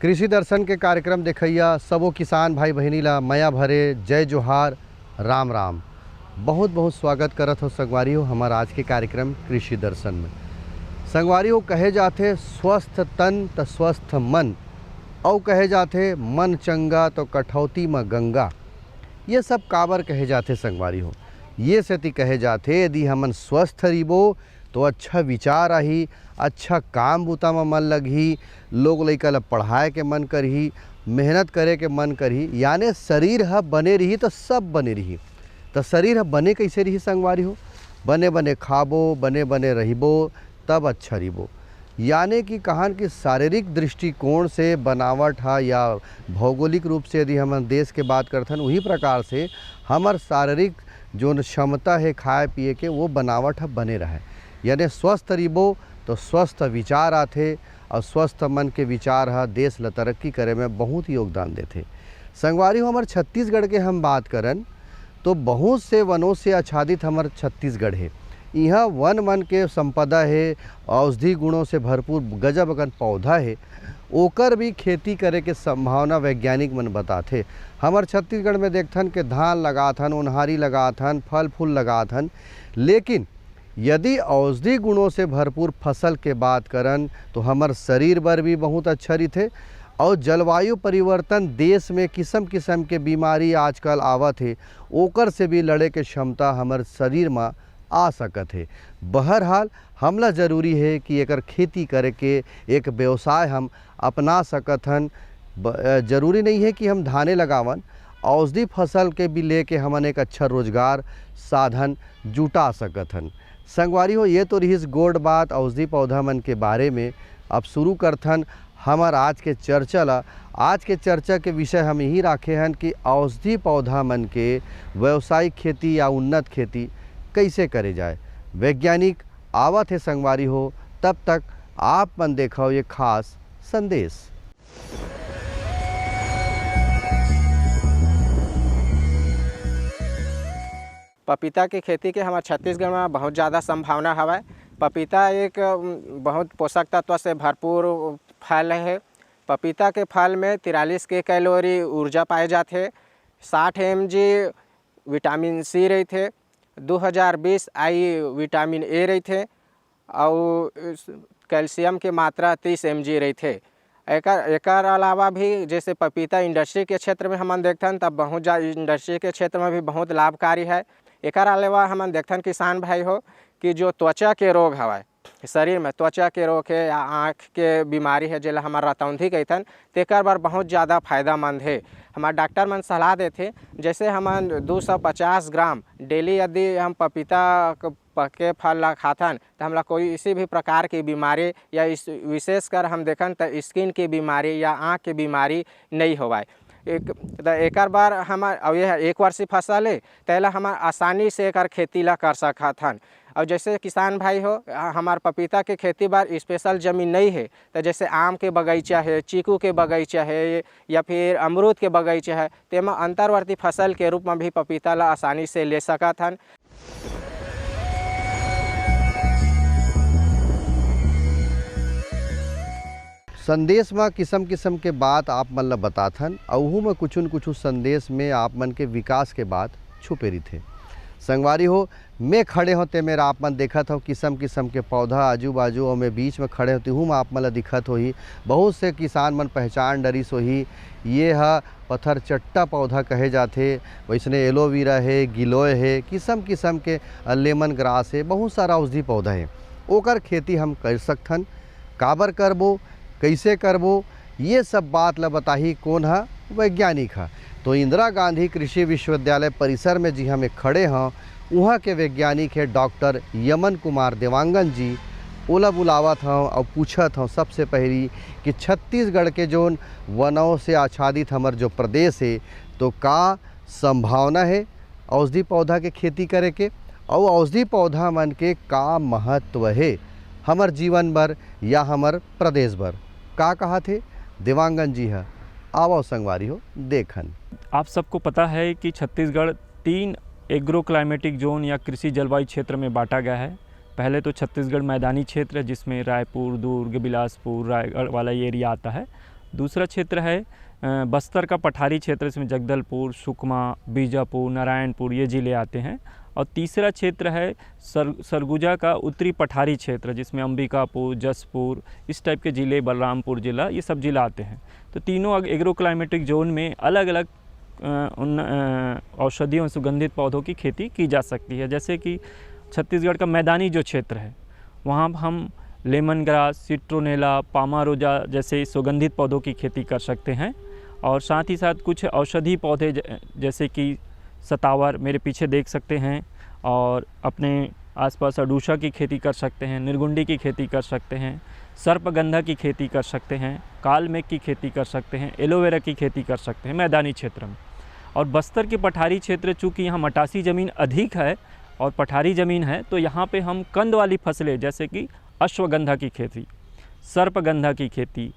कृषि दर्शन के कार्यक्रम देखैया सबो किसान भाई बहनी ला मया भरे जय जोहार राम राम। बहुत बहुत स्वागत करत हो संगवारी हो हमार आज के कार्यक्रम कृषि दर्शन में। संगवारी हो कहे जाते स्वस्थ तन तो स्वस्थ मन, और कहे जाते मन चंगा तो कठौती में गंगा। ये सब काबर कहे जाते संगवारी हो, ये सेती कहे जाते यदि हमन स्वस्थ रहिबो तो अच्छा विचार आही, अच्छा काम बूता में मन लगही, लोग लइका ला पढ़ाए के मन करही, मेहनत करे के मन करही। यानी शरीर ह बने रही तो सब बने रही। तो शरीर ह बने कैसे रही संगवारी हो, बने बने खाबो, बने बने रहिबो तब अच्छा रहिबो। यानी कि कहान कि शारीरिक दृष्टिकोण से बनावट है या भौगोलिक रूप से यदि हम देश के बात करथन वही प्रकार से हमार शारीरिक जो क्षमता है खाए पिए के वो बनावट है बने रहे। यानी स्वस्थ रहिबो तो स्वस्थ विचार आते, और स्वस्थ मन के विचार है देश ला तरक्की करे में बहुत योगदान देते। संगवारी हो हमार छत्तीसगढ़ के हम बात करन तो बहुत से वनों से आच्छादित हमार छत्तीसगढ़ है। यहाँ वन मन के संपदा है, औषधि गुणों से भरपूर गजब अगन पौधा है, ओकर भी खेती करे के संभावना वैज्ञानिक मन बताते। हमार छत्तीसगढ़ में देखथन के धान लगाथन, उनहारी लगाथन, फल फूल लगाथन, लेकिन यदि औषधि गुणों से भरपूर फसल के बात करन तो हमार शरीर बर भी बहुत अच्छा रही। और जलवायु परिवर्तन देश में किस्म किस्म के बीमारी आजकल आवत है, ओकर से भी लड़े के क्षमता हमार शरीर में आ सकत है। बहरहाल हमला जरूरी है कि एकर खेती करे के एक व्यवसाय हम अपना सकत हन। जरूरी नहीं है कि हम धाने लगावन, औषधि फसल के भी लेके हमन एक अच्छा रोजगार साधन जुटा सकत हन। संगवारी हो ये तो रही गोड बात औषधि पौधा मन के बारे में। अब शुरू करथन हमार आज के चर्चा ला। आज के चर्चा के विषय हम यही राखे हैं कि औषधि पौधा मन के व्यावसायिक खेती या उन्नत खेती कैसे करे जाए। वैज्ञानिक आवत है संगवारी हो, तब तक आप मन देखो ये खास संदेश। पपीता की खेती के हमारे छत्तीसगढ़ में बहुत ज़्यादा संभावना हवा। पपीता एक बहुत पोषक तत्व से भरपूर फल है। पपीता के फल में 43 के कैलोरी ऊर्जा पाए जाते, 60 mg विटामिन सी रही थे, 2020 आई विटामिन ए रही थे, और कैल्शियम की मात्रा 30 mg रही थे। एकर अलावा भी जैसे पपीता इंडस्ट्री के क्षेत्र में हम देखथन तब बहुत ज़्यादा इंडस्ट्री के क्षेत्र में भी बहुत लाभकारी है। एकर अलावा हम देखथन किसान भाई हो कि जो त्वचा के रोग हवा, शरीर में त्वचा के रोग है या आँख के बीमारी है जेला हमारा रतौंधी कहथन, तेकर बार बहुत ज़्यादा फायदामंद है। हमारे डॉक्टर मन सलाह देते जैसे हम 250 ग्राम डेली यदि हम पपीता के फल ला खाथन तो हमला कोई इसी भी प्रकार की बीमारी या इस विशेषकर हम देखन तो स्किन की बीमारी या आँख की बीमारी नहीं होवाए। एक बार हम यह एक वर्षीय फसल है तेला हम आसानी से एक खेती ला कर सकत हन। और जैसे किसान भाई हो हमार पपीता के खेती बार स्पेशल ज़मीन नहीं है तो जैसे आम के बगीचा है, चीकू के बगीचा है या फिर अमरूद के बगीचा है, तेमा अंतर्वर्ती फसल के रूप में भी पपीता ला आसानी से ले सकत हन। संदेश में किस्म किस्म के बात आप मन ला बताथन, अहू में कुछ न कुछ संदेश में आप मन के विकास के बात छुपे रही थे। संगवारी हो मैं खड़े होते मेरा आप मन देखत हो किस्म किस्म के पौधा आजू बाजू और मैं बीच में खड़े होती हूँ मैं आप मन ला दिखत हो ही। बहुत से किसान मन पहचान डरिस हो ही, ये है पत्थर चट्टा पौधा कहे जाते। वैसने एलोवेरा है, गिलोय है, किस्म किस्म के लेमन ग्रास है, बहुत सारा औषधि पौधा है। ओकर खेती हम कर सकथन, काबर करबो, कैसे करबो, ये सब बात ला बताही कौन है, वैज्ञानिक है। तो इंदिरा गांधी कृषि विश्वविद्यालय परिसर में जी हम खड़े हैं, वहाँ के वैज्ञानिक है डॉक्टर यमन कुमार देवांगन जी। ओला बुलावत हूँ और पूछत हूँ सबसे पहली कि छत्तीसगढ़ के जो वनों से आच्छादित हमार जो प्रदेश है तो का संभावना है औषधि पौधा के खेती करे के, और औषधि पौधा मन के का महत्व है हमार जीवन भर या हमार प्रदेश भर, का कहा थे देवांगन जी है। आओ संगवारी हो देखन। आप सबको पता है कि छत्तीसगढ़ 3 एग्रो क्लाइमेटिक जोन या कृषि जलवायु क्षेत्र में बांटा गया है। पहले तो छत्तीसगढ़ मैदानी क्षेत्र जिसमें रायपुर, दुर्ग, बिलासपुर, रायगढ़ वाला ये एरिया आता है। दूसरा क्षेत्र है बस्तर का पठारी क्षेत्र, इसमें जगदलपुर, सुकमा, बीजापुर, नारायणपुर ये ज़िले आते हैं। और तीसरा क्षेत्र है सरगुजा का उत्तरी पठारी क्षेत्र, जिसमें अंबिकापुर, जसपुर इस टाइप के ज़िले, बलरामपुर ज़िला, ये सब ज़िला आते हैं। तो तीनों एग्रो क्लाइमेटिक जोन में अलग अलग उन औषधियों और सुगंधित पौधों की खेती की जा सकती है। जैसे कि छत्तीसगढ़ का मैदानी जो क्षेत्र है वहाँ हम लेमन ग्रास, सिट्रोनेला, पामारोजा जैसे सुगंधित पौधों की खेती कर सकते हैं। और साथ ही साथ कुछ औषधि पौधे जैसे कि सतावर मेरे पीछे देख सकते हैं, और अपने आसपास अडूशा की खेती कर सकते हैं, निर्गुंडी की खेती कर सकते हैं, सर्पगंधा की खेती कर सकते हैं, कालमेघ की खेती कर सकते हैं, एलोवेरा की खेती कर सकते हैं मैदानी क्षेत्र में। और बस्तर के पठारी क्षेत्र चूँकि यहाँ मटासी ज़मीन अधिक है और पठारी ज़मीन है, तो यहाँ पे हम कंद वाली फसलें जैसे कि अश्वगंधा की खेती, सर्पगंधा की खेती,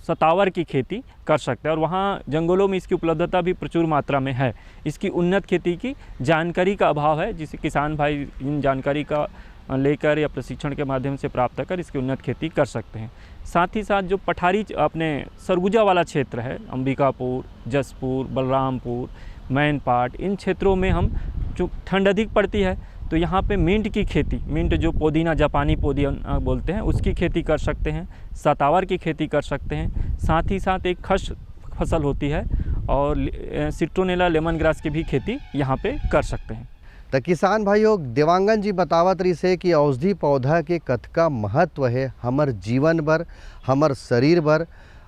सतावर की खेती कर सकते हैं। और वहाँ जंगलों में इसकी उपलब्धता भी प्रचुर मात्रा में है। इसकी उन्नत खेती की जानकारी का अभाव है, जिसे किसान भाई इन जानकारी का लेकर या प्रशिक्षण के माध्यम से प्राप्त कर इसकी उन्नत खेती कर सकते हैं। साथ ही साथ जो पठारी अपने सरगुजा वाला क्षेत्र है, अंबिकापुर, जसपुर, बलरामपुर, मैनपाट, इन क्षेत्रों में हम जो ठंड अधिक पड़ती है तो यहाँ पे मिंट की खेती, मिंट जो पुदीना, जापानी पुदीना बोलते हैं, उसकी खेती कर सकते हैं, सतावर की खेती कर सकते हैं। साथ ही साथ एक खस फसल होती है और सिट्रोनेला, लेमन ग्रास की भी खेती यहाँ पे कर सकते हैं। तो किसान भाइयों, देवांगन जी बतावत रही से कि औषधि पौधा के कतका महत्व है हमर जीवन बर, हमर शरीर बर,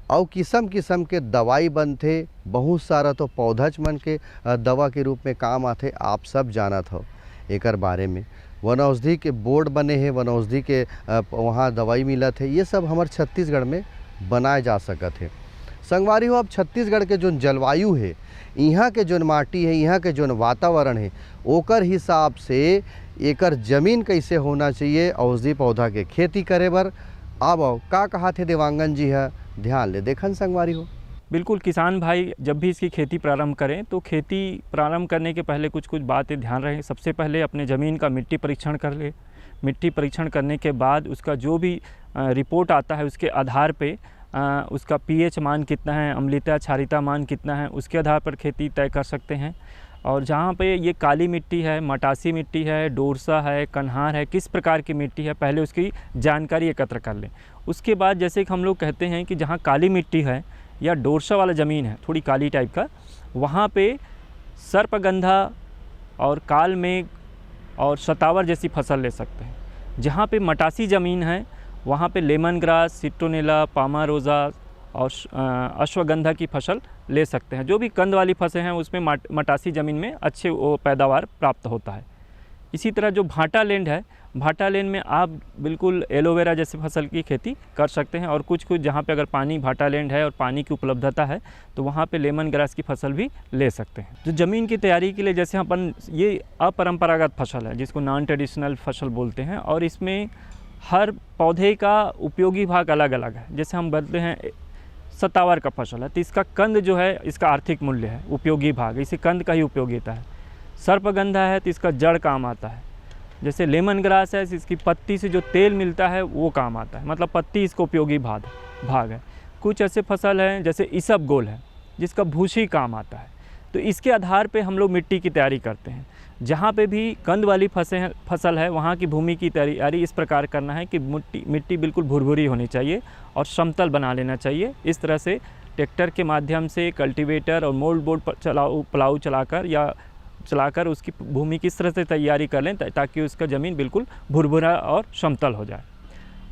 और किस्म किस्म के दवाई बनते, बहुत सारा तो पौधच मन के दवा के रूप में काम आते। आप सब जानत हो एकर बारे में। वनौषधि के बोर्ड बने हैं, वनौषधि के वहाँ दवाई मिलत है, ये सब हमारे छत्तीसगढ़ में बनाए जा सकत है। संगवारी हो, अब छत्तीसगढ़ के जो जलवायु है, यहाँ के जो माटी है, यहाँ के जो वातावरण है, ओकर हिसाब से एकर जमीन कैसे होना चाहिए औषधि पौधा के खेती करे बर। अब का कहा थे देवांगन जी है, ध्यान ले देखन संगवारी हो। बिल्कुल, किसान भाई जब भी इसकी खेती प्रारंभ करें तो खेती प्रारंभ करने के पहले कुछ बातें ध्यान रखें। सबसे पहले अपने ज़मीन का मिट्टी परीक्षण कर ले। मिट्टी परीक्षण करने के बाद उसका जो भी रिपोर्ट आता है उसके आधार पे उसका पीएच मान कितना है, अम्लता क्षारीयता मान कितना है, उसके आधार पर खेती तय कर सकते हैं। और जहाँ पे ये काली मिट्टी है, मटासी मिट्टी है, डोरसा है, कन्हार है, किस प्रकार की मिट्टी है, पहले उसकी जानकारी एकत्र कर लें। उसके बाद जैसे कि हम लोग कहते हैं कि जहाँ काली मिट्टी है या डोरसा वाला ज़मीन है, थोड़ी काली टाइप का, वहाँ पे सर्पगंधा और कालमेघ और सतावर जैसी फसल ले सकते हैं। जहाँ पे मटासी ज़मीन है वहाँ पे लेमन ग्रास, सिट्रोनेला, पामारोजा और अश्वगंधा की फसल ले सकते हैं। जो भी कंद वाली फसलें हैं उसमें मटासी ज़मीन में अच्छे पैदावार प्राप्त होता है। इसी तरह जो भाटा लैंड है, भाटा लैंड में आप बिल्कुल एलोवेरा जैसी फसल की खेती कर सकते हैं। और कुछ जहाँ पे अगर पानी, भाटा लैंड है और पानी की उपलब्धता है तो वहाँ पे लेमन ग्रास की फसल भी ले सकते हैं। जो ज़मीन की तैयारी के लिए जैसे अपन, ये अपरंपरागत फसल है जिसको नॉन ट्रेडिशनल फसल बोलते हैं, और इसमें हर पौधे का उपयोगी भाग अलग अलग है। जैसे हम बोलते हैं सतावर का फसल है तो इसका कंद जो है इसका आर्थिक मूल्य है, उपयोगी भाग, इसे कंद का ही उपयोगिता है। सर्पगंधा है तो इसका जड़ काम आता है। जैसे लेमन ग्रास है, इसकी पत्ती से जो तेल मिलता है वो काम आता है, मतलब पत्ती इसका उपयोगी भाग है। कुछ ऐसे फसल हैं जैसे इसबगोल है जिसका भूसी काम आता है। तो इसके आधार पे हम लोग मिट्टी की तैयारी करते हैं। जहाँ पे भी कंद वाली फसल है वहाँ की भूमि की तैयारी इस प्रकार करना है कि मिट्टी बिल्कुल भुरभुरी होनी चाहिए और समतल बना लेना चाहिए। इस तरह से ट्रैक्टर के माध्यम से, कल्टीवेटर और मोल्ड बोर्ड पर प्लाऊ चलाकर उसकी भूमि किस तरह से तैयारी कर लें ताकि उसका ज़मीन बिल्कुल भुरभुरा और समतल हो जाए।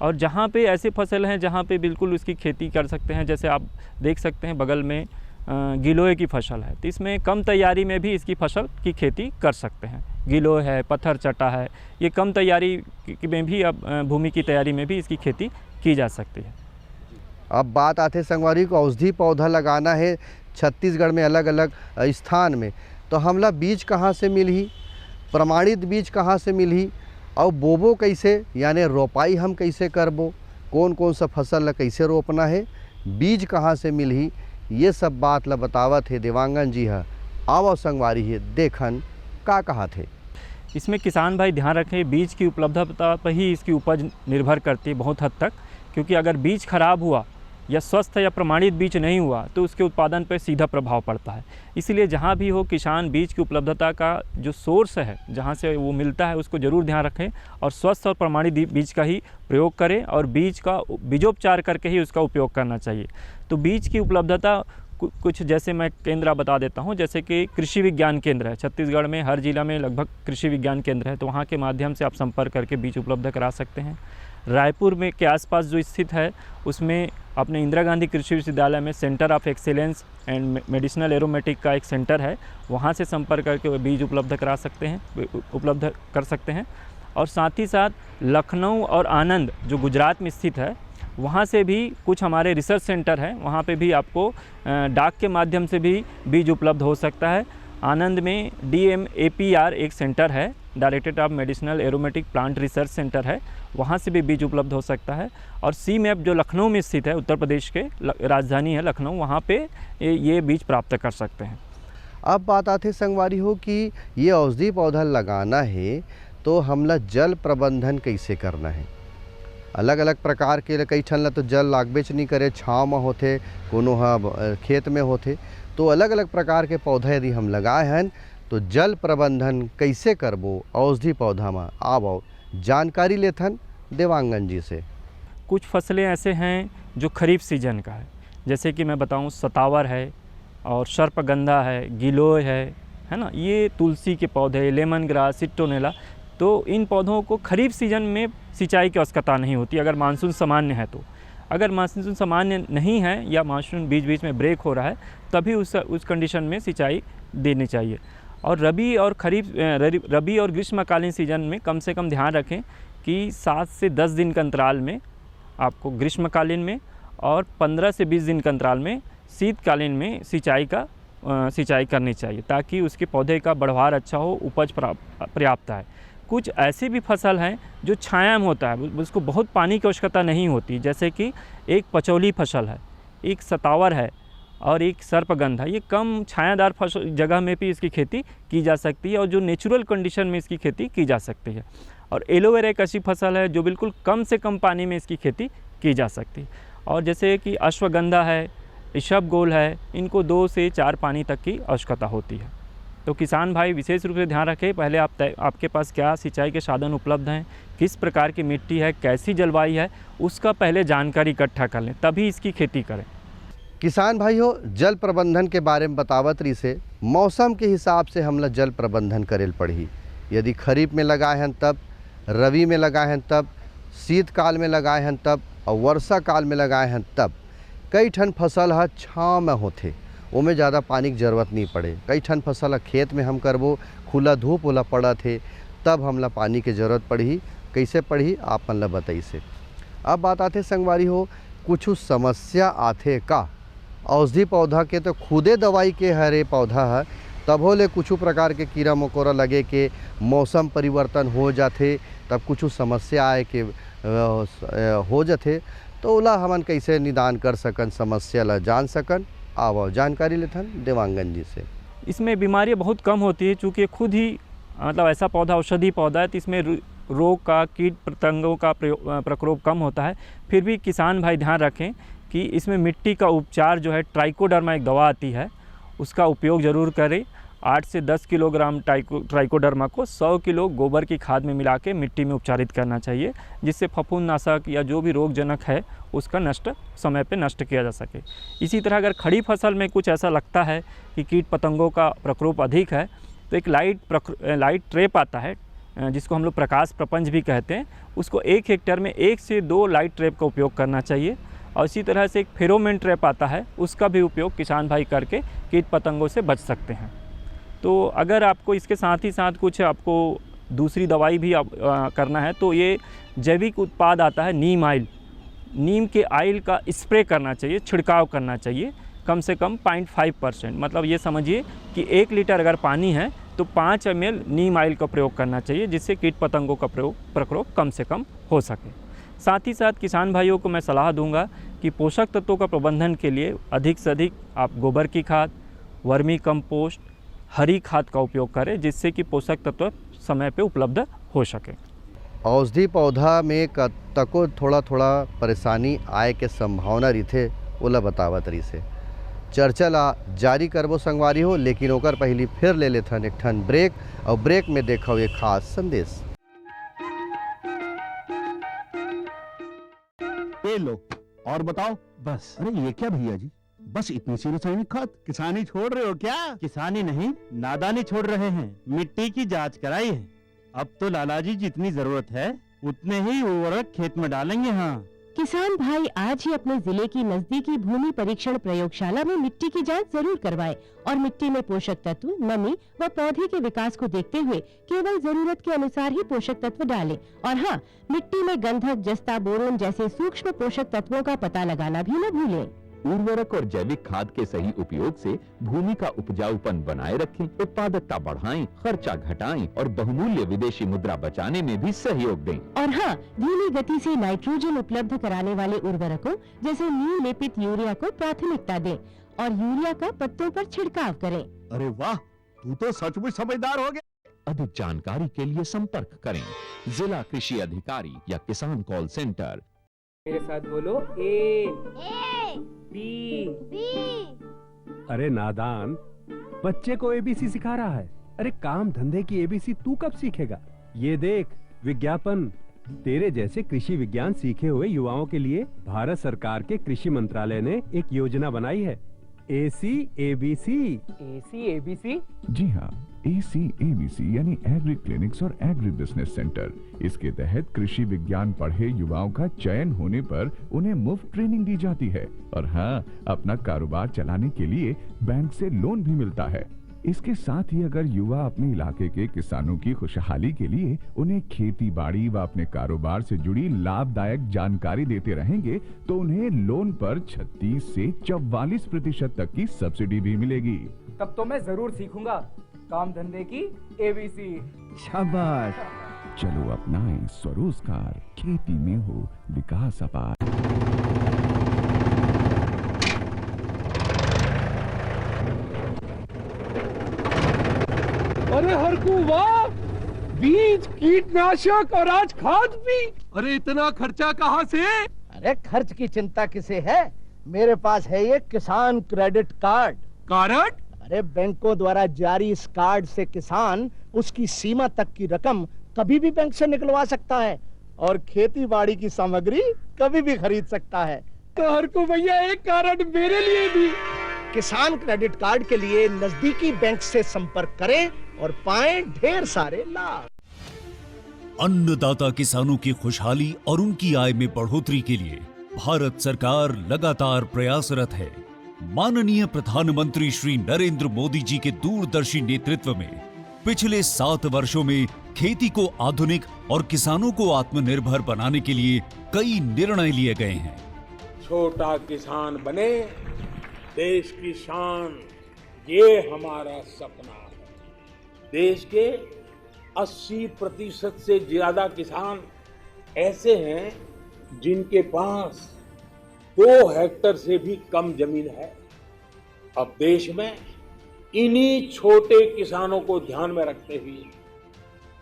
और जहाँ पे ऐसे फसल हैं जहाँ पे बिल्कुल उसकी खेती कर सकते हैं, जैसे आप देख सकते हैं बगल में गिलोय की फसल है, तो इसमें कम तैयारी में भी इसकी फसल की खेती कर सकते हैं। गिलोय है, पत्थर चट्टा है, ये कम तैयारी में भी अब भूमि की तैयारी में भी इसकी खेती की जा सकती है। अब बात आते संगवारी को, औषधि पौधा लगाना है छत्तीसगढ़ में अलग अलग स्थान में, तो हमला बीज कहाँ से मिलही, प्रमाणित बीज कहाँ से मिलही, और बोबो कैसे, यानी रोपाई हम कैसे करबो, कौन कौन सा फसल ला कैसे रोपना है, बीज कहाँ से मिलही, ये सब बात ला बतावत है देवांगन जी है। आओ संगवारी है देखन का कहा थे। इसमें किसान भाई ध्यान रखें, बीज की उपलब्धता पर ही इसकी उपज निर्भर करती है बहुत हद तक, क्योंकि अगर बीज खराब हुआ या स्वस्थ या प्रमाणित बीज नहीं हुआ तो उसके उत्पादन पर सीधा प्रभाव पड़ता है। इसीलिए जहाँ भी हो किसान बीज की उपलब्धता का जो सोर्स है, जहाँ से वो मिलता है, उसको ज़रूर ध्यान रखें और स्वस्थ और प्रमाणित बीज का ही प्रयोग करें और बीज का बीजोपचार करके ही उसका उपयोग करना चाहिए। तो बीज की उपलब्धता कुछ जैसे मैं केंद्र बता देता हूँ, जैसे कि कृषि विज्ञान केंद्र है छत्तीसगढ़ में, हर जिला में लगभग कृषि विज्ञान केंद्र है, तो वहाँ के माध्यम से आप संपर्क करके बीज उपलब्ध करा सकते हैं। रायपुर में के आसपास जो स्थित है उसमें अपने इंदिरा गांधी कृषि विश्वविद्यालय में centre of excellence and medicinal aromatic का एक सेंटर है, वहाँ से संपर्क करके बीज उपलब्ध कर सकते हैं। और साथ ही साथ लखनऊ और आनंद जो गुजरात में स्थित है, वहाँ से भी कुछ हमारे रिसर्च सेंटर हैं, वहाँ पे भी आपको डाक के माध्यम से भी बीज उपलब्ध हो सकता है। आनंद में DMAPR एक सेंटर है, directorate of medicinal aromatic plant research centre है, वहाँ से भी बीज उपलब्ध हो सकता है। और CMAP जो लखनऊ में स्थित है, उत्तर प्रदेश के राजधानी है लखनऊ, वहाँ पे ये बीज प्राप्त कर सकते हैं। अब बात आते संगवारी हो कि ये औषधि पौधा लगाना है तो हमला जल प्रबंधन कैसे करना है। अलग अलग प्रकार के कई ठन ला तो जल लागबेच नहीं करे, छाँव में होते, कोनो खेत में होते, तो अलग अलग प्रकार के पौधा यदि हम लगाए हैं तो जल प्रबंधन कैसे करबो औषधि पौधा में, आओ जानकारी लेथन देवांगन जी से। कुछ फसलें ऐसे हैं जो खरीफ सीजन का है, जैसे कि मैं बताऊं सतावर है और सर्पगंधा है, गिलोय है ना, ये तुलसी के पौधे, लेमन ग्रास, सिट्रोनेला, तो इन पौधों को खरीफ सीजन में सिंचाई की आवश्यकता नहीं होती अगर मानसून सामान्य है तो। अगर मानसून सामान्य नहीं है या मानसून बीच बीच में ब्रेक हो रहा है तभी उस कंडीशन में सिंचाई देनी चाहिए। और रबी और ग्रीष्मकालीन सीजन में कम से कम ध्यान रखें कि 7 से 10 दिन के अंतराल में आपको ग्रीष्मकालीन में और 15 से 20 दिन के अंतराल में शीतकालीन में सिंचाई करनी चाहिए, ताकि उसके पौधे का बढ़वार अच्छा हो, उपज पर्याप्त है। कुछ ऐसी भी फसल हैं जो छाया में होता है, उसको बहुत पानी की आवश्यकता नहीं होती, जैसे कि एक पचौली फसल है, एक सतावर है और एक सर्पगंध है। ये कम छायादार फसल जगह में भी इसकी खेती की जा सकती है और जो नेचुरल कंडीशन में इसकी खेती की जा सकती है। और एलोवेरा एक ऐसी फसल है जो बिल्कुल कम से कम पानी में इसकी खेती की जा सकती है। और जैसे कि अश्वगंधा है, ईशबगोल है, इनको 2 से 4 पानी तक की आवश्यकता होती है। तो किसान भाई विशेष रूप से ध्यान रखें, पहले आपके पास क्या सिंचाई के साधन उपलब्ध हैं, किस प्रकार की मिट्टी है, कैसी जलवायु है, उसका पहले जानकारी इकट्ठा कर लें, तभी इसकी खेती करें। किसान भाई हो, जल प्रबंधन के बारे में बतावत रही से मौसम के हिसाब से हमला जल प्रबंधन करेल पड़ी। यदि खरीफ में लगाए हैं तब, रवि में लगाए हैं तब, शीतकाल में लगाए हैं तब और वर्षा काल में लगाए हैं तब। कई ठन फसल है छाँव में होते, उमें ज़्यादा पानी की जरूरत नहीं पड़े। कई ठन फसल खेत में हम करबो, खुला धूप वाला पड़ा थे, तब हमला पानी की जरूरत पड़ी। कैसे पड़ी आप मन ला बताई से। अब बात आते संगवारी हो, कुछ समस्या आते का औषधि पौधा के तो खुदे दवाई के हरे पौधा है, तब हो ले कुछ प्रकार के कीड़ा मकोड़ा लगे के मौसम परिवर्तन हो जाते, तब कुछ समस्या आए के हो जाते, तो ओला हमन कैसे निदान कर सकन, समस्या ला जान सकन। आओ जानकारी लेथन देवांगन जी से। इसमें बीमारियां बहुत कम होती है, चूँकि खुद ही मतलब ऐसा पौधा औषधि पौधा है, तो इसमें रोग का, कीट पतंगों का प्रकोप कम होता है। फिर भी किसान भाई ध्यान रखें कि इसमें मिट्टी का उपचार जो है, ट्राइकोडर्मा एक दवा आती है, उसका उपयोग ज़रूर करें। 8 से 10 किलोग्राम ट्राइकोडर्मा को 100 किलो गोबर की खाद में मिला के मिट्टी में उपचारित करना चाहिए, जिससे फफूंदनाशक या जो भी रोगजनक है उसका समय पे नष्ट किया जा सके। इसी तरह अगर खड़ी फसल में कुछ ऐसा लगता है कि कीट पतंगों का प्रकोप अधिक है, तो एक लाइट ट्रैप आता है, जिसको हम लोग प्रकाश प्रपंच भी कहते हैं, उसको 1 हेक्टेयर में 1 से 2 लाइट ट्रैप का उपयोग करना चाहिए। और इसी तरह से एक फेरोमोन ट्रैप आता है, उसका भी उपयोग किसान भाई करके कीट पतंगों से बच सकते हैं। तो अगर आपको इसके साथ ही साथ कुछ आपको दूसरी दवाई भी करना है, तो ये जैविक उत्पाद आता है नीम ऑयल, नीम के ऑयल का स्प्रे करना चाहिए, छिड़काव करना चाहिए कम से कम 0.5%। मतलब ये समझिए कि 1 लीटर अगर पानी है तो 5 ml नीम ऑयल का प्रयोग करना चाहिए, जिससे कीट पतंगों का प्रकोप कम से कम हो सके। साथ ही साथ किसान भाइयों को मैं सलाह दूंगा कि पोषक तत्वों का प्रबंधन के लिए अधिक से अधिक आप गोबर की खाद, वर्मी कंपोस्ट, हरी खाद का उपयोग करें, जिससे कि पोषक तत्व समय पे उपलब्ध हो सके। औषधि पौधा में तको थोड़ा थोड़ा परेशानी आए के संभावना रही ओला बतावत रही से। चर्चा ला जारी करबो संगवारी हो, लेकिन ओकर पहली फिर ले लेथन एक ठन ब्रेक और ब्रेक में देखो एक खास संदेश। ये लो और बताओ। बस। अरे ये क्या भैया जी, बस इतनी सी रासायनिक खाद? किसानी छोड़ रहे हो क्या? किसानी नहीं, नादानी छोड़ रहे हैं। मिट्टी की जांच कराई है। अब तो लालाजी जितनी जरूरत है उतने ही उर्वरक खेत में डालेंगे। हाँ, किसान भाई आज ही अपने जिले की नजदीकी भूमि परीक्षण प्रयोगशाला में मिट्टी की जांच जरूर करवाएं और मिट्टी में पोषक तत्व, नमी व पौधे के विकास को देखते हुए केवल जरूरत के अनुसार ही पोषक तत्व डालें। और हाँ, मिट्टी में गंधक, जस्ता, बोरोन जैसे सूक्ष्म पोषक तत्वों का पता लगाना भी न भूलें। उर्वरक और जैविक खाद के सही उपयोग से भूमि का उपजाऊपन बनाए रखें, उत्पादकता बढ़ाएं, खर्चा घटाएं और बहुमूल्य विदेशी मुद्रा बचाने में भी सहयोग दें। और हाँ, धीमी गति से नाइट्रोजन उपलब्ध कराने वाले उर्वरकों जैसे नीम लेपित यूरिया को प्राथमिकता दें और यूरिया का पत्तों पर छिड़काव करें। अरे वाह, तू तो सचमुच समझदार हो गया। अधिक जानकारी के लिए संपर्क करें जिला कृषि अधिकारी या किसान कॉल सेंटर। मेरे साथ बोलो ए बी। अरे नादान, बच्चे को एबीसी सिखा रहा है। अरे काम धंधे की एबीसी तू कब सीखेगा? ये देख विज्ञापन। तेरे जैसे कृषि विज्ञान सीखे हुए युवाओं के लिए भारत सरकार के कृषि मंत्रालय ने एक योजना बनाई है, एसी एबीसी। जी हाँ, ACABC यानी एग्री क्लिनिक्स और एग्री बिजनेस सेंटर। इसके तहत कृषि विज्ञान पढ़े युवाओं का चयन होने पर उन्हें मुफ्त ट्रेनिंग दी जाती है और हाँ, अपना कारोबार चलाने के लिए बैंक से लोन भी मिलता है। इसके साथ ही अगर युवा अपने इलाके के किसानों की खुशहाली के लिए उन्हें खेती बाड़ी व अपने कारोबार से जुड़ी लाभदायक जानकारी देते रहेंगे तो उन्हें लोन पर 36 से 44% तक की सब्सिडी भी मिलेगी। तब तो मैं जरूर सीखूंगा काम धंधे की एबीसी। शाबाश, चलो अपनाएं स्वरोजगार, खेती में हो विकास अपार। अरे हरकू वाह, बीज, कीटनाशक और आज खाद भी। अरे इतना खर्चा कहाँ से? अरे खर्च की चिंता किसे है, मेरे पास है ये किसान क्रेडिट कार्ड। कार्ड? अरे बैंकों द्वारा जारी इस कार्ड से किसान उसकी सीमा तक की रकम कभी भी बैंक से निकलवा सकता है और खेती बाड़ी की सामग्री कभी भी खरीद सकता है। तो हरकू भैया एक कार्ड मेरे लिए भी। किसान क्रेडिट कार्ड के लिए नजदीकी बैंक से संपर्क करें और पाएं ढेर सारे लाभ। अन्नदाता किसानों की खुशहाली और उनकी आय में बढ़ोतरी के लिए भारत सरकार लगातार प्रयासरत है। माननीय प्रधानमंत्री श्री नरेंद्र मोदी जी के दूरदर्शी नेतृत्व में पिछले 7 वर्षों में खेती को आधुनिक और किसानों को आत्मनिर्भर बनाने के लिए कई निर्णय लिए गए हैं। छोटा किसान बने देश की शान, ये हमारा सपना है। देश के 80% से ज्यादा किसान ऐसे हैं जिनके पास 2 हेक्टेयर से भी कम जमीन है। अब देश में इन्हीं छोटे किसानों को ध्यान में रखते हुए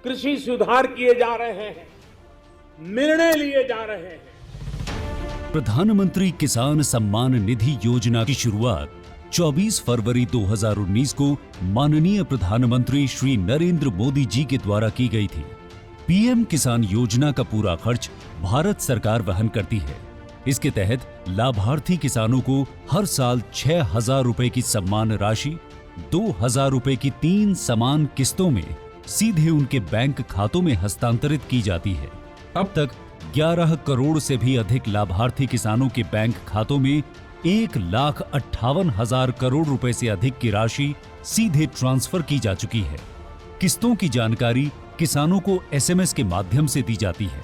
कृषि सुधार किए जा रहे हैं, निर्णय लिए जा रहे हैं। प्रधानमंत्री किसान सम्मान निधि योजना की शुरुआत 24 फरवरी 2019 को माननीय प्रधानमंत्री श्री नरेंद्र मोदी जी के द्वारा की गई थी। पीएम किसान योजना का पूरा खर्च भारत सरकार वहन करती है। इसके तहत लाभार्थी किसानों को हर साल 6,000 रुपए की सम्मान राशि 2,000 रुपए की 3 समान किस्तों में सीधे उनके बैंक खातों में हस्तांतरित की जाती है। अब तक 11 करोड़ से भी अधिक लाभार्थी किसानों के बैंक खातों में 1,58,000 करोड़ रुपए से अधिक की राशि सीधे ट्रांसफर की जा चुकी है। किस्तों की जानकारी किसानों को SMS के माध्यम से दी जाती है।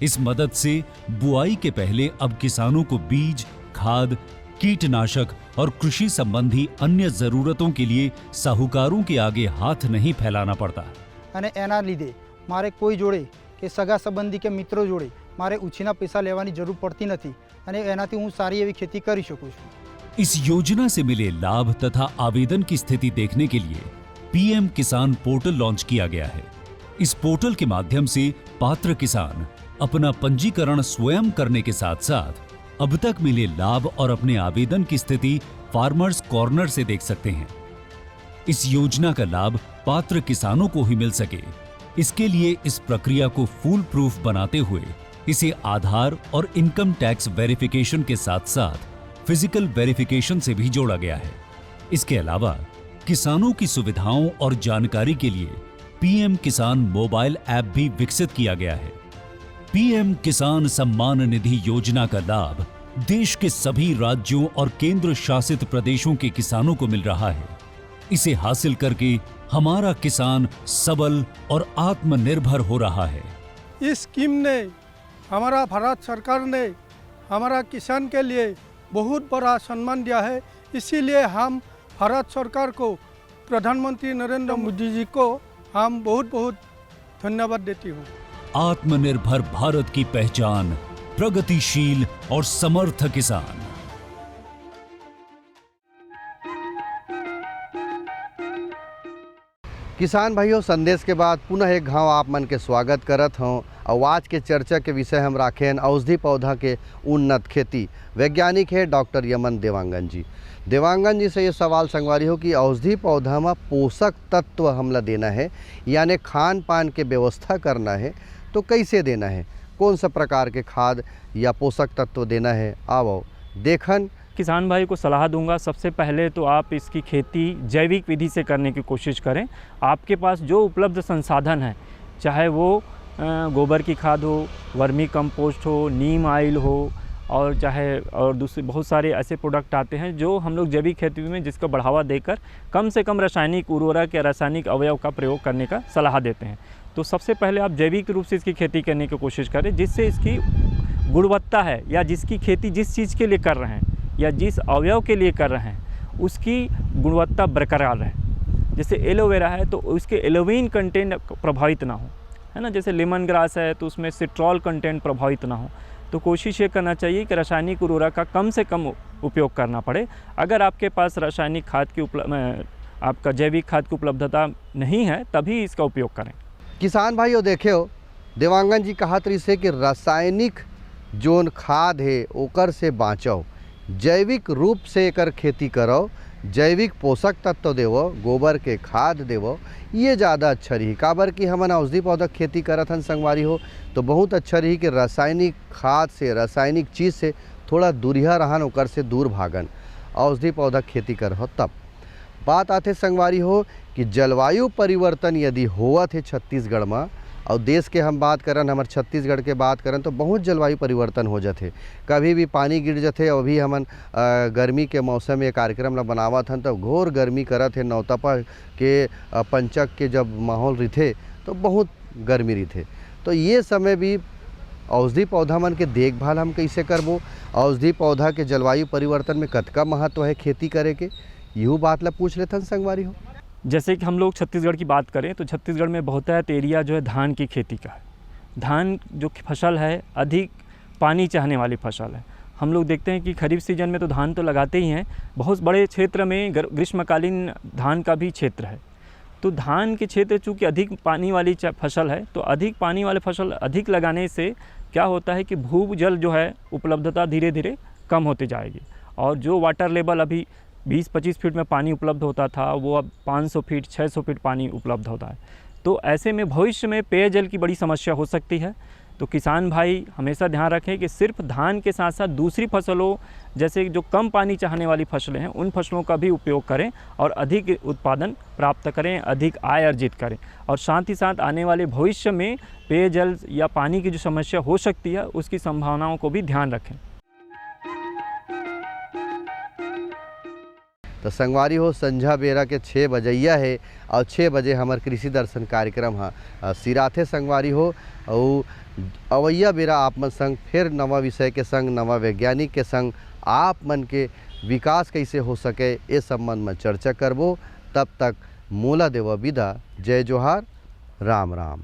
इस मदद से बुआई के पहले अब किसानों को बीज, खाद, कीटनाशक और कृषि संबंधी अन्य जरूरतों के लिए साहूकारों के आगे हाथ नहीं फैलाना पड़ता। અને એના લીધે મારે કોઈ જોડે કે સગા સંબંધી કે મિત્રો જોડે મારે ઉછીના પૈસા લેવાની જરૂર પડતી નથી અને એનાથી હું સારી એવી ખેતી કરી શકું છું। इस योजना से मिले लाभ तथा आवेदन की स्थिति देखने के लिए पीएम किसान पोर्टल लॉन्च किया गया है। इस पोर्टल के माध्यम से पात्र किसान अपना पंजीकरण स्वयं करने के साथ साथ अब तक मिले लाभ और अपने आवेदन की स्थिति फार्मर्स कॉर्नर से देख सकते हैं। इस योजना का लाभ पात्र किसानों को ही मिल सके, इसके लिए इस प्रक्रिया को फूल प्रूफ बनाते हुए इसे आधार और इनकम टैक्स वेरिफिकेशन के साथ साथ फिजिकल वेरिफिकेशन से भी जोड़ा गया है। इसके अलावा किसानों की सुविधाओं और जानकारी के लिए पीएम किसान मोबाइल ऐप भी विकसित किया गया है। पीएम किसान सम्मान निधि योजना का लाभ देश के सभी राज्यों और केंद्र शासित प्रदेशों के किसानों को मिल रहा है। इसे हासिल करके हमारा किसान सबल और आत्मनिर्भर हो रहा है। इस स्कीम ने हमारा भारत सरकार ने हमारा किसान के लिए बहुत बड़ा सम्मान दिया है। इसीलिए हम भारत सरकार को, प्रधानमंत्री नरेंद्र मोदी जी को हम बहुत बहुत धन्यवाद देती हूँ। आत्मनिर्भर भारत की पहचान प्रगतिशील और समर्थ किसान। किसान भाइयों, संदेश के बाद पुनः एक घाव आप मन के स्वागत करत हूँ। और आज के चर्चा के विषय हम राखे हैं औषधि पौधा के उन्नत खेती। वैज्ञानिक है डॉक्टर यमन देवांगन जी। देवांगन जी से ये सवाल संगवारी हो कि औषधि पौधा में पोषक तत्व हमला देना है, यानी खान पान के व्यवस्था करना है, तो कैसे देना है, कौन सा प्रकार के खाद या पोषक तत्व देना है, आओ देखन। किसान भाई को सलाह दूंगा, सबसे पहले तो आप इसकी खेती जैविक विधि से करने की कोशिश करें। आपके पास जो उपलब्ध संसाधन है, चाहे वो गोबर की खाद हो, वर्मी कंपोस्ट हो, नीम ऑयल हो, और चाहे और दूसरे बहुत सारे ऐसे प्रोडक्ट आते हैं जो हम लोग जैविक खेती में जिसको बढ़ावा देकर कम से कम रासायनिक उर्वरक या रासायनिक अवयव का प्रयोग करने का सलाह देते हैं। तो सबसे पहले आप जैविक रूप से इसकी खेती करने की कोशिश करें, जिससे इसकी गुणवत्ता है या जिसकी खेती जिस चीज़ के लिए कर रहे हैं या जिस अवयव के लिए कर रहे हैं उसकी गुणवत्ता बरकरार रहे। जैसे एलोवेरा है तो उसके एलोवीन कंटेंट प्रभावित ना हो, है ना। जैसे लेमन ग्रास है तो उसमें सिट्रॉल कंटेंट प्रभावित ना हो। तो कोशिश ये करना चाहिए कि रासायनिक उर्वरक का कम से कम उपयोग करना पड़े। अगर आपके पास रासायनिक खाद की आपका जैविक खाद की उपलब्धता नहीं है तभी इसका उपयोग करें। किसान भाइयों देखियो, देवांगन जी कहा तरी से कि रासायनिक जोन खाद है ओकर से बाँचो, जैविक रूप से एकर खेती करो, जैविक पोषक तत्व देवो, गोबर के खाद देवो, ये ज़्यादा अच्छा रही। काबर कि हमन औषधि पौधा खेती करत हन संगवारी हो तो बहुत अच्छा रही कि रासायनिक खाद से, रासायनिक चीज़ से थोड़ा दूरिया रहन, ओकर से दूर भागन, औषधि पौधा खेती कर हो। तब बात आते संगवारी हो कि जलवायु परिवर्तन यदि होवत है छत्तीसगढ़ में, और देश के हम बात करन, हमारे छत्तीसगढ़ के बात करन तो बहुत जलवायु परिवर्तन हो जाते। कभी भी पानी गिर जाते। अभी हमन गर्मी के मौसम में कार्यक्रम ला बनावत हन तो घोर गर्मी करत है। नौतपा के पंचक के जब माहौल रहे तो बहुत गर्मी रहे। तो ये समय भी औषधि पौधा मन के देखभाल हम कैसे करबो, औषधि पौधा के जलवायु परिवर्तन में कतका महत्व है खेती करे के, यूँ बात ला पूछ लेते हैं संगवारी हो। जैसे कि हम लोग छत्तीसगढ़ की बात करें तो छत्तीसगढ़ में बहुतायत एरिया जो है धान की खेती का है। धान जो फसल है अधिक पानी चाहने वाली फसल है। हम लोग देखते हैं कि खरीफ सीजन में तो धान तो लगाते ही हैं, बहुत बड़े क्षेत्र में ग्रीष्मकालीन धान का भी क्षेत्र है। तो धान के क्षेत्र चूँकि अधिक पानी वाली फसल है तो अधिक पानी वाले फसल अधिक लगाने से क्या होता है कि भूजल जो है उपलब्धता धीरे धीरे कम होती जाएगी, और जो वाटर लेवल अभी 20-25 फीट में पानी उपलब्ध होता था वो अब 500 फीट 600 फीट पानी उपलब्ध होता है। तो ऐसे में भविष्य में पेयजल की बड़ी समस्या हो सकती है। तो किसान भाई हमेशा ध्यान रखें कि सिर्फ धान के साथ साथ दूसरी फसलों जैसे जो कम पानी चाहने वाली फसलें हैं उन फसलों का भी उपयोग करें और अधिक उत्पादन प्राप्त करें, अधिक आय अर्जित करें। और साथ ही साथ आने वाले भविष्य में पेयजल या पानी की जो समस्या हो सकती है उसकी संभावनाओं को भी ध्यान रखें। तो संगवारी हो, संझा बेरा के 6 बजैया है और 6 बजे हमार कृषि दर्शन कार्यक्रम हाँ सिराथे संगवारी हो। और अवैया बेरा आप मन संग फिर नवा विषय के संग, नवा वैज्ञानिक के संग आप मन के विकास कैसे हो सके इस संबंध में चर्चा करबो। तब तक मोला देव विदा। जय जोहार, राम राम।